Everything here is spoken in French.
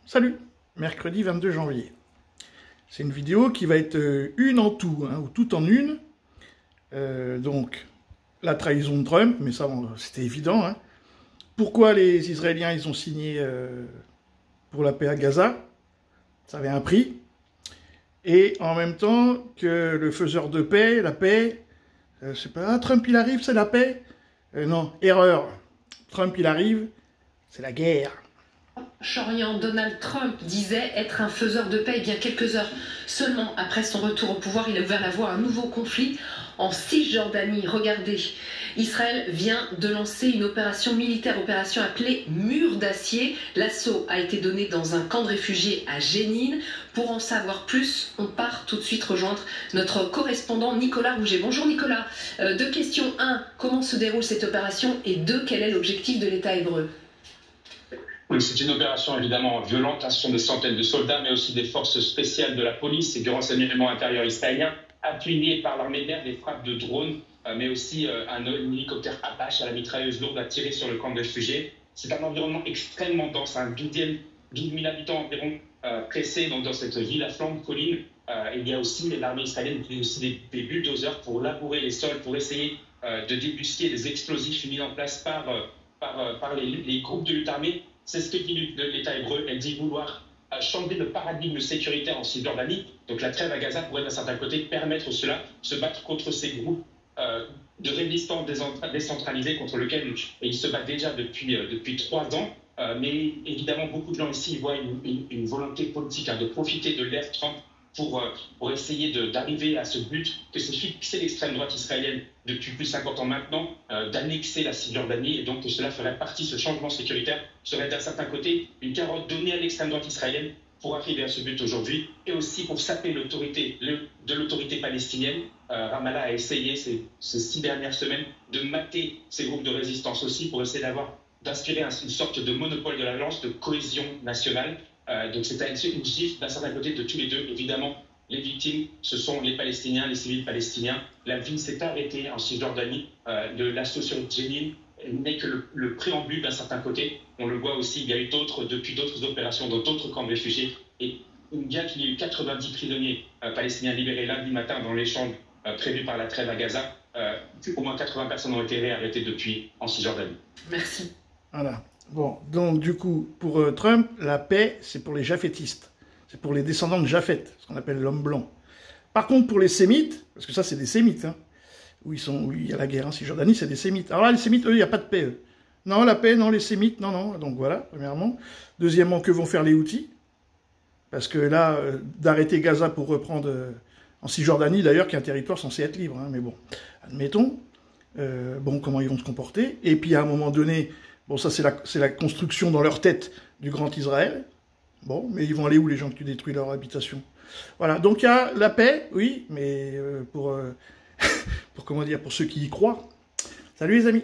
Salut, mercredi 22 janvier. C'est une vidéo qui va être une en tout, ou tout en une. Donc, la trahison de Trump, mais ça, bon, c'était évident. Pourquoi les Israéliens, ils ont signé pour la paix à Gaza? Ça avait un prix. Et en même temps que le faiseur de paix, la paix, c'est pas, Trump il arrive, c'est la paix. Non, erreur. Trump il arrive, c'est la guerre. Proche-Orient, Donald Trump disait être un faiseur de paix. Et bien quelques heures seulement après son retour au pouvoir, il a ouvert la voie à un nouveau conflit en Cisjordanie. Regardez, Israël vient de lancer une opération militaire, opération appelée Mur d'acier. L'assaut a été donné dans un camp de réfugiés à Jénine. Pour en savoir plus, on part tout de suite rejoindre notre correspondant Nicolas Rouget. Bonjour Nicolas. Deux questions. 1. Comment se déroule cette opération? Et 2. Quel est l'objectif de l'État hébreu? Oui, c'est une opération évidemment violente. Ce sont des centaines de soldats, mais aussi des forces spéciales de la police et du renseignement intérieur israélien, appuyés par l'armée d'air, des frappes de drones, mais aussi un hélicoptère Apache à la mitrailleuse lourde à tirer sur le camp de réfugiés. C'est un environnement extrêmement dense, 12 000 habitants environ pressés dans cette ville à flanc de colline. Il y a aussi l'armée israélienne qui utilise aussi des bulldozers pour labourer les sols, pour essayer de débusquer les explosifs mis en place par les groupes de lutte armée. C'est ce que dit l'État hébreu. Elle dit vouloir changer le paradigme sécuritaire en Cisjordanie. Donc la trêve à Gaza pourrait d'un certain côté permettre cela, se battre contre ces groupes de résistants décentralisés contre lesquels ils se battent déjà depuis 3 ans. Mais évidemment, beaucoup de gens ici voient une volonté politique de profiter de l'ère Trump pour essayer d'arriver à ce but que s'est fixé l'extrême droite israélienne depuis plus de 50 ans maintenant, d'annexer la Cisjordanie, et donc que cela ferait partie, ce changement sécuritaire serait d'un certain côté une carotte donnée à l'extrême droite israélienne pour arriver à ce but aujourd'hui, et aussi pour saper l'autorité palestinienne. Ramallah a essayé ces 6 dernières semaines de mater ces groupes de résistance aussi pour essayer d'inspirer une sorte de monopole de la lance, de cohésion nationale. Donc c'est une gifle d'un certain côté de tous les deux. Évidemment, les victimes, ce sont les Palestiniens, les civils palestiniens. La vie s'est arrêtée en Cisjordanie. L'assaut sur Jénine n'est que le préambule d'un certain côté. On le voit aussi, il y a eu depuis d'autres opérations dans d'autres camps de réfugiés. Et bien qu'il y ait eu 90 prisonniers palestiniens libérés lundi matin dans l'échange prévu par la trêve à Gaza, au moins 80 personnes ont été réarrêtées depuis en Cisjordanie. Merci. Voilà. Bon, donc du coup, pour Trump, la paix, c'est pour les japhétistes. C'est pour les descendants de Japheth, ce qu'on appelle l'homme blanc. Par contre, pour les sémites, parce que ça, c'est des sémites, où il y a la guerre en Cisjordanie, c'est des sémites. Alors là, les sémites, eux, il n'y a pas de paix, eux. Non, la paix, non, les sémites, non. Donc voilà, premièrement. Deuxièmement, que vont faire les Houthis? Parce que là, d'arrêter Gaza pour reprendre en Cisjordanie, d'ailleurs, qui est un territoire censé être libre, mais bon, admettons. Bon, comment ils vont se comporter? Et puis, à un moment donné, bon, ça, c'est la construction dans leur tête du grand Israël. Bon, mais ils vont aller où, les gens qui détruisent leur habitation? Voilà, donc il y a la paix, oui, mais pour comment dire, pour ceux qui y croient. Salut les amis!